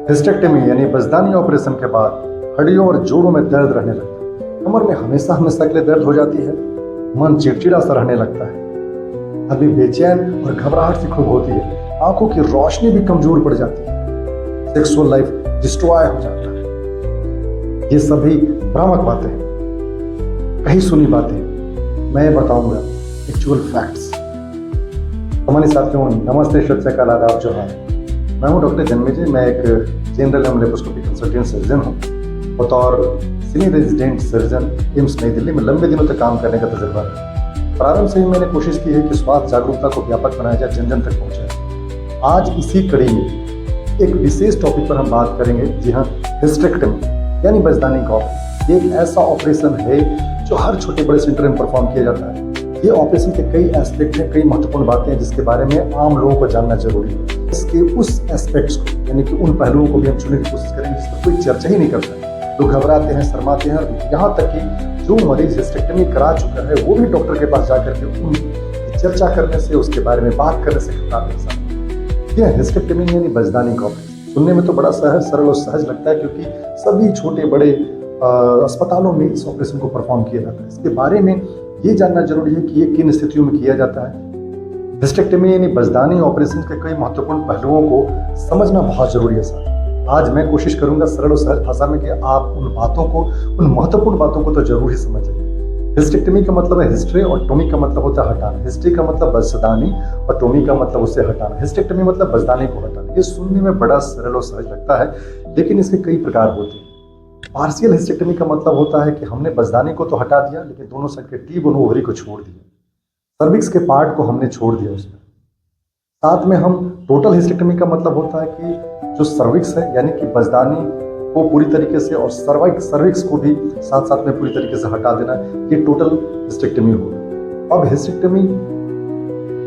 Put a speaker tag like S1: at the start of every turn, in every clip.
S1: Hysterectomy यानी बजदानी operation के बाद हड्डियों और जोड़ों में दर्द रहने लगता है। कमर में हमेशा हमेशा के लिए दर्द हो जाती है। मन चिड़चिड़ा सा रहने लगता है। आदमी बेचैन और घबराहट सी खूब होती है। आंखों की रोशनी भी कमजोर पड़ जाती है। सेक्सुअल लाइफ डिस्ट्रॉय हो जाता है। ये सभी भ्रामक बातें हैं, कहीं सुनी बातें। मैं बताऊंगा एक्चुअल फैक्ट्स। हमारे साथियों, नमस्ते, सत श्री अकाल, आदाब, जोहार। मैं हूं डॉक्टर जन्मेजय। मैं एक general and laparoscopy consultant surgeon हूं। बतौर सीनियर रेजिडेंट सर्जन एम्स नई दिल्ली में लंबे दिनों तक काम करने का तजुर्बा है। प्रारंभ से ही मैंने कोशिश की है कि स्वास्थ्य जागरूकता को व्यापक बनाया जाए, जन जन तक पहुंचाए। आज इसी कड़ी में एक विशेष टॉपिक पर हम बात करेंगे। जी हाँ, हिस्टेक्टमी यानी बजदानी का ऑपरेशन। ये एक ऐसा ऑपरेशन है जो हर छोटे बड़े सेंटर में परफॉर्म किया जाता है। ये ऑपरेशन के कई एस्पेक्ट हैं, कई महत्वपूर्ण बातें हैं जिसके बारे में आम लोगों को जानना जरूरी है। इसके उस एस्पेक्ट्स को यानी कि उन पहलुओं को भी हम छूने की कोशिश करेंगे जिस पर कोई चर्चा ही नहीं करता है। लोग घबराते हैं, शर्माते हैं, और यहाँ तक कि जो मरीज हिस्टेक्टमी करा चुका है वो भी डॉक्टर के पास जाकर के उन चर्चा करने से, उसके बारे में बात करने से कतराते हैं। यह हिस्टेक्टमी यानी बजदानी का ऑपरेशन सुनने में तो बड़ा सहज, सरल और सहज लगता है, क्योंकि सभी छोटे बड़े अस्पतालों में इस ऑपरेशन को परफॉर्म किया जाता है। इसके बारे में ये जानना जरूरी है कि ये किन स्थितियों में किया जाता है। हिस्टेक्टमी यानी बजदानी ऑपरेशन के कई महत्वपूर्ण पहलुओं को समझना बहुत जरूरी है सर। आज मैं कोशिश करूंगा सरल और सहज भाषा में कि आप उन महत्वपूर्ण बातों को तो जरूर ही समझें। हिस्टेक्टमी का मतलब है हिस्ट्री, और टोमी का मतलब होता है हटाना। हिस्ट्री का मतलब बजदानी और टोमी का मतलब उससे हटाना। हिस्टेक्टमी मतलब बजदानी को हटाना। ये सुनने में बड़ा सरल और सहज लगता है, लेकिन इसके कई प्रकार होते हैं। पार्शियल हिस्टेक्टमी का मतलब होता है कि हमने बजदानी को तो हटा दिया, लेकिन दोनों साइड के टीब और ओवरी को छोड़ दिया। सर्विक्स के पार्ट को हमने छोड़ दिया उसमें। साथ में हम टोटल हिस्टेक्टमी का मतलब होता है कि जो सर्विक्स है यानी कि बजदानी को पूरी तरीके से और सर्विक्स को भी साथ साथ में पूरी तरीके से हटा देना, ये टोटल हिस्टेक्टमी होगा। अब हिस्टेक्टमी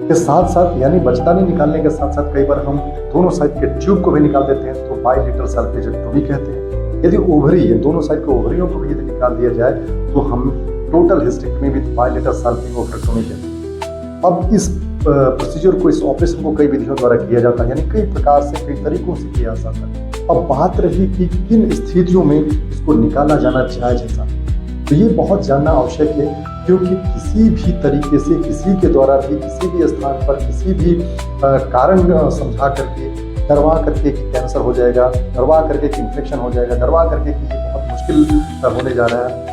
S1: के साथ साथ यानी बजदानी निकालने के साथ साथ कई बार हम दोनों साइड के ट्यूब को भी निकाल देते हैं, तो बाइलेटरल सल्फेक्टोमी कहते हैं। यदि ओवरी है, दोनों साइड के ओवरियों को भी यदि निकाल दिया जाए तो हम टोटल हिस्टेक्टमी विद बाइलेटरल सल्फेक्टोमी कहते हैं। अब इस प्रोसीजर को, इस ऑपरेशन को कई विधियों द्वारा किया जाता है, यानी कई प्रकार से, कई तरीकों से किया जाता है। अब बात रही कि किन स्थितियों में इसको निकाला जाना जायज है, तो ये बहुत जानना आवश्यक है, क्योंकि किसी भी तरीके से, किसी के द्वारा भी, किसी भी स्थान पर, किसी भी कारण समझा करके, डरवा करके कि कैंसर हो जाएगा, डरवा करके कि इन्फेक्शन हो जाएगा, डरवा करके कि ये बहुत मुश्किल होने जा रहा है,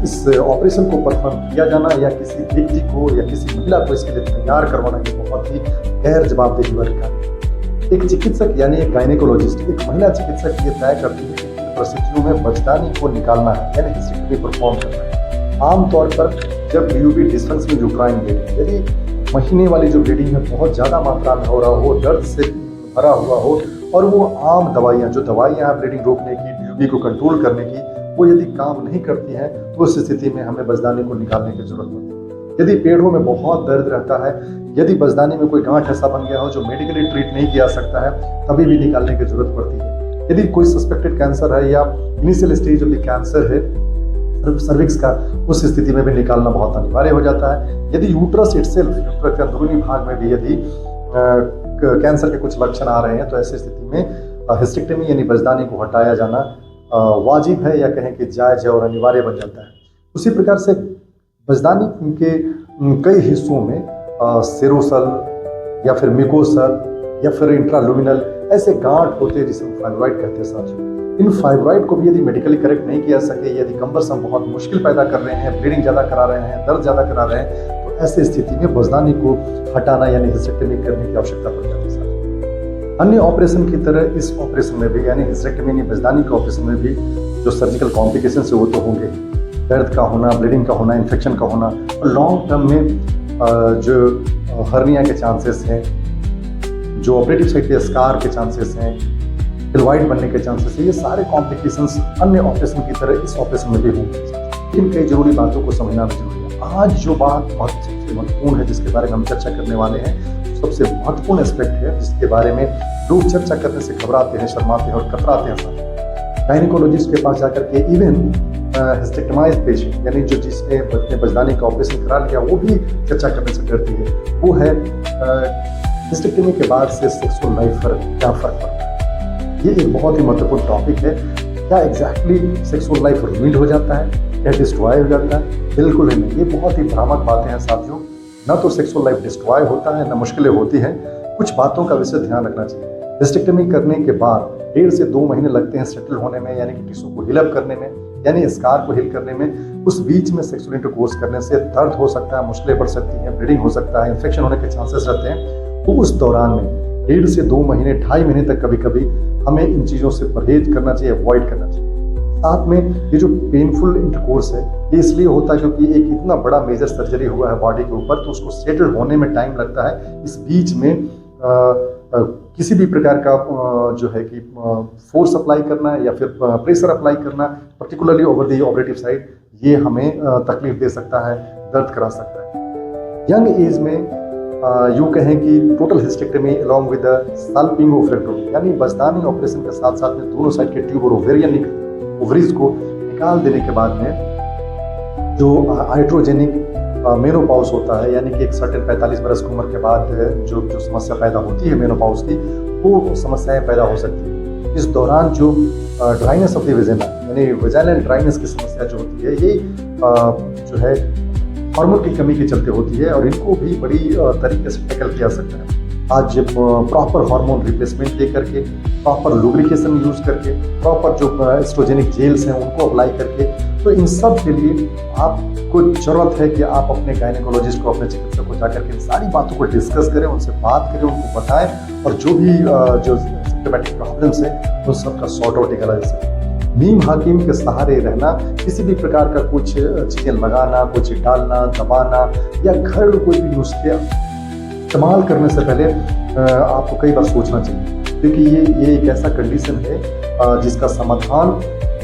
S1: इस ऑपरेशन को परफॉर्म किया जाना या किसी व्यक्ति को या किसी महिला को इसके लिए तैयार करवाना, ये बहुत ही गैर जवाबदेही वाली कार्य है। एक चिकित्सक यानी एक गायनेकोलॉजिस्ट, एक महिला चिकित्सक ये तय करती है कि किन परिस्थितियों में बजदानी को निकालना है यानी हिस्टेक्टमी परफॉर्म करना है। आमतौर पर जब DUB डिस्टेंस में जो क्राइम ब्लीडिंग, यदि महीने वाली जो ब्लीडिंग है बहुत ज्यादा मात्रा में हो रहा हो, दर्द से भरा हुआ हो, और वो आम दवाइयाँ, जो दवाइयाँ हैं ब्लीडिंग रोकने की, DUB को कंट्रोल करने की, वो यदि काम नहीं करती हैं, तो उस स्थिति में हमें बजदानी को निकालने की जरूरत होती है। यदि पेड़ों में बहुत दर्द रहता है, यदि बजदानी में कोई गांठ ऐसा बन गया हो जो मेडिकली ट्रीट नहीं किया सकता है, तभी भी निकालने की जरूरत पड़ती है। यदि कोई सस्पेक्टेड कैंसर है या initial stage of the cancer है सर्विक्स का, उस स्थिति में भी निकालना बहुत अनिवार्य हो जाता है। यदि यूट्रस इटसेल्फ, यूट्रस के अंदरूनी भाग में भी यदि कैंसर के कुछ लक्षण आ रहे हैं, तो ऐसी स्थिति में हिस्टेक्टमी यानी बजदानी को हटाया जाना वाजिब है, या कहें कि जायज है और अनिवार्य बन जाता है। उसी प्रकार से बजदानी के कई हिस्सों में सेरोसल या फिर मिकोसल या फिर इंट्रालुमिनल ऐसे गांठ होते हैं जिसे हम फाइब्रॉइड कहते हैं साथियों। इन फाइब्रॉइड को भी यदि मेडिकली करेक्ट नहीं किया सके, यदि कम्बरसम बहुत मुश्किल पैदा कर रहे हैं, ब्लीडिंग ज्यादा करा रहे हैं, दर्द ज्यादा करा रहे हैं, तो ऐसी स्थिति में बजदानी को हटाना यानी हिस्टेक्टमी करने की आवश्यकता पड़ जाती है। अन्य ऑपरेशन की तरह इस ऑपरेशन में भी यानी हिस्टेक्टमी यानी बजदानी के ऑपरेशन में भी जो सर्जिकल कॉम्प्लिकेशन है वो तो होंगे। दर्द का होना, ब्लीडिंग का होना, इन्फेक्शन का होना, और लॉन्ग टर्म में जो हर्निया के चांसेस हैं, जो ऑपरेटिव साइट पे स्कार के चांसेस हैं, फिलवाइड बनने के चांसेस हैं, ये सारे कॉम्प्लिकेशंस अन्य ऑपरेशन की तरह इस ऑपरेशन में भी होंगे। लेकिन कई जरूरी बातों को समझना भी जरूरी है। आज जो बात सबसे महत्वपूर्ण है, जिसके बारे में हम चर्चा करने वाले हैं, सबसे महत्वपूर्ण एस्पेक्ट है जिसके बारे में लोग चर्चा करने से घबराते हैं, शर्माते हैं और कतराते हैं। गायनेकोलॉजिस्ट के पास जाकर के इवन हिस्टेक्टमाइज्ड पेशेंट यानी जो जिसने बजदानी का ऑपरेशन करा लिया, वो भी चर्चा करने से डरती है। वो है हिस्टेक्टमी के बाद से सेक्सुअल लाइफ पर क्या फर्क पड़ता है। ये एक बहुत ही महत्वपूर्ण टॉपिक है। क्या एग्जैक्टली सेक्सुअल लाइफ रूइंड हो जाता है, क्या डिस्ट्रॉय हो जाता है? बिल्कुल ही नहीं, ये बहुत ही भ्रामक बातें हैं साथियों। न तो सेक्सुअल लाइफ डिस्ट्रॉय होता है, न मुश्किलें होती हैं। कुछ बातों का विशेष ध्यान रखना चाहिए। हिस्टेक्टमी करने के बाद 1.5 से 2 महीने लगते हैं सेटल होने में, यानी कि टिश्यू को हील अप करने में, यानी स्कार को हील करने में। उस बीच में सेक्सुअल इंटरकोर्स करने से दर्द हो सकता है, मुश्किलें बढ़ सकती हैं, ब्लीडिंग हो सकता है, इन्फेक्शन होने के चांसेस रहते हैं। तो उस दौरान में 1.5 से 2 महीने, 2.5 महीने तक कभी कभी हमें इन चीज़ों से परहेज करना चाहिए, अवॉइड करना चाहिए। साथ में ये जो पेनफुल इंटरकोर्स है, ये इसलिए होता है क्योंकि एक इतना बड़ा मेजर सर्जरी हुआ है बॉडी के ऊपर, तो उसको सेटल होने में टाइम लगता है। इस बीच में किसी भी प्रकार का जो है कि फोर्स अप्लाई करना या फिर प्रेशर अप्लाई करना, particularly over the operative side, ये हमें तकलीफ दे सकता है, दर्द करा सकता है। यंग एज में यूँ कहें कि टोटल हिस्टेक्टमी अलॉन्ग विद सल्पिंगोफ्रेक्टोमी, यानी बचदानी ऑपरेशन के साथ साथ में दोनों साइड के ट्यूब और ओवरीज को निकाल देने के बाद में जो आइट्रोजेनिक मेनोपॉज होता है, यानी कि एक सर्टेन 45 बरस की उम्र के बाद जो समस्या पैदा होती है मेनोपॉज की, वो समस्याएं पैदा हो सकती है। इस दौरान जो ड्राइनेस ऑफ द वेजिना, यानी वेजाइनल ड्राइनेस की समस्या जो होती है, ये जो है हार्मोन की कमी के चलते होती है, और इनको भी बड़ी तरीके से टैकल किया सकता है। आज प्रॉपर हार्मोन रिप्लेसमेंट दे करके, प्रॉपर लुब्रिकेशन यूज करके, प्रॉपर जो एस्ट्रोजेनिक जेल्स हैं उनको अप्लाई करके, तो इन सब के लिए आपको जरूरत है कि आप अपने गायनेकोलॉजिस्ट को, अपने चिकित्सक को जाकर के इन सारी बातों को डिस्कस करें, उनसे बात करें, उनको बताएं, और जो भी जो सिम्टोमेटिक प्रॉब्लम्स हैं उन सब का सॉर्ट आउट निकाला जा सके। नीम हाकिम के सहारे रहना, किसी भी प्रकार का कुछ चीज़ें लगाना, कुछ डालना, दबाना, या घरेलू कोई भी नुस्खे इस्तेमाल करने से पहले आपको कई बार सोचना चाहिए, क्योंकि ये एक ऐसा कंडीशन है जिसका समाधान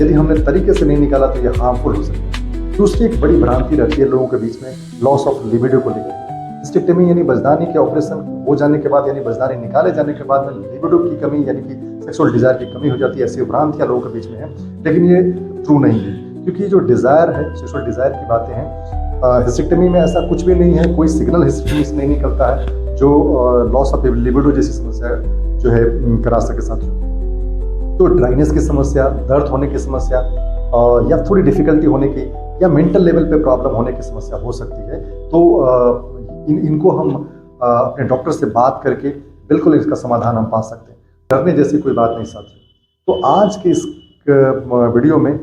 S1: यदि हमने तरीके से नहीं निकाला तो ये हार्मफुल हो सकता है। दूसरी एक बड़ी भ्रांति रहती है लोगों के बीच में, लॉस ऑफ लिबिडो को लेकर। हिस्टेक्टमी यानी बचदानी के ऑपरेशन हो जाने के बाद, यानी बचदानी निकाले जाने के बाद में लिबिडो की कमी, यानी कि सेक्सुअल डिजायर की कमी हो जाती है। ऐसी भ्रांतियां लोगों के बीच में है, लेकिन ये ट्रू नहीं है, क्योंकि जो डिजायर है, सेक्सुअल डिजायर की बातें हैं, हिस्टेक्टमी में ऐसा कुछ भी नहीं है। कोई सिग्नल हिस्टेक्टमी से नहीं निकलता है जो लॉस ऑफ लिबिडो जैसी समस्या जो है करा सके साथियों। तो ड्राइनेस की समस्या, दर्द होने की समस्या, या थोड़ी डिफिकल्टी होने की, या मेंटल लेवल पे प्रॉब्लम होने की समस्या हो सकती है। तो इनको हम अपने डॉक्टर से बात करके बिल्कुल इसका समाधान हम पा सकते हैं। डरने जैसी कोई बात नहीं साथियों। तो आज के इस वीडियो में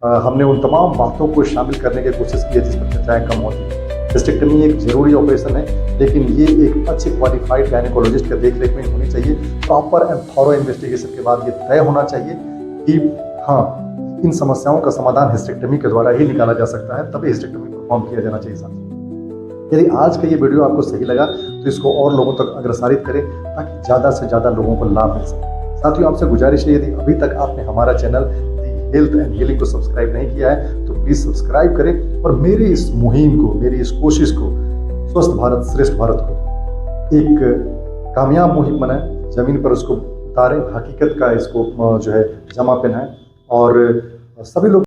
S1: हमने उन तमाम बातों को शामिल करने की कोशिश की है जिस पर चर्चाएं कम होती हैं। हिस्टेक्टमी एक जरूरी ऑपरेशन है, लेकिन ये एक अच्छे क्वालिफाइड गायनेकोलॉजिस्ट के देखरेख में होनी चाहिए। प्रॉपर एंड थॉरो इन्वेस्टिगेशन के बाद ये तय होना चाहिए कि हाँ, इन समस्याओं का समाधान हिस्टेक्टमी के द्वारा ही निकाला जा सकता है, तभी हिस्टेक्टमी परफॉर्म किया जाना चाहिए साथियों। यदि आज का ये वीडियो आपको सही लगा तो इसको और लोगों तक अग्रसारित करें, ताकि ज़्यादा से ज़्यादा लोगों को लाभ मिल सके। साथियों, आपसे गुजारिश है, यदि अभी तक आपने हमारा चैनल हेल्थ एंड हीलिंग को सब्सक्राइब नहीं किया है तो प्लीज़ सब्सक्राइब करें, और मेरी इस मुहिम को, मेरी इस कोशिश को, स्वस्थ भारत श्रेष्ठ भारत को एक कामयाब मुहिम बनाएं, ज़मीन पर उसको उतारें, हकीकत का इसको जो है जमा पहनाएं, और सभी लोग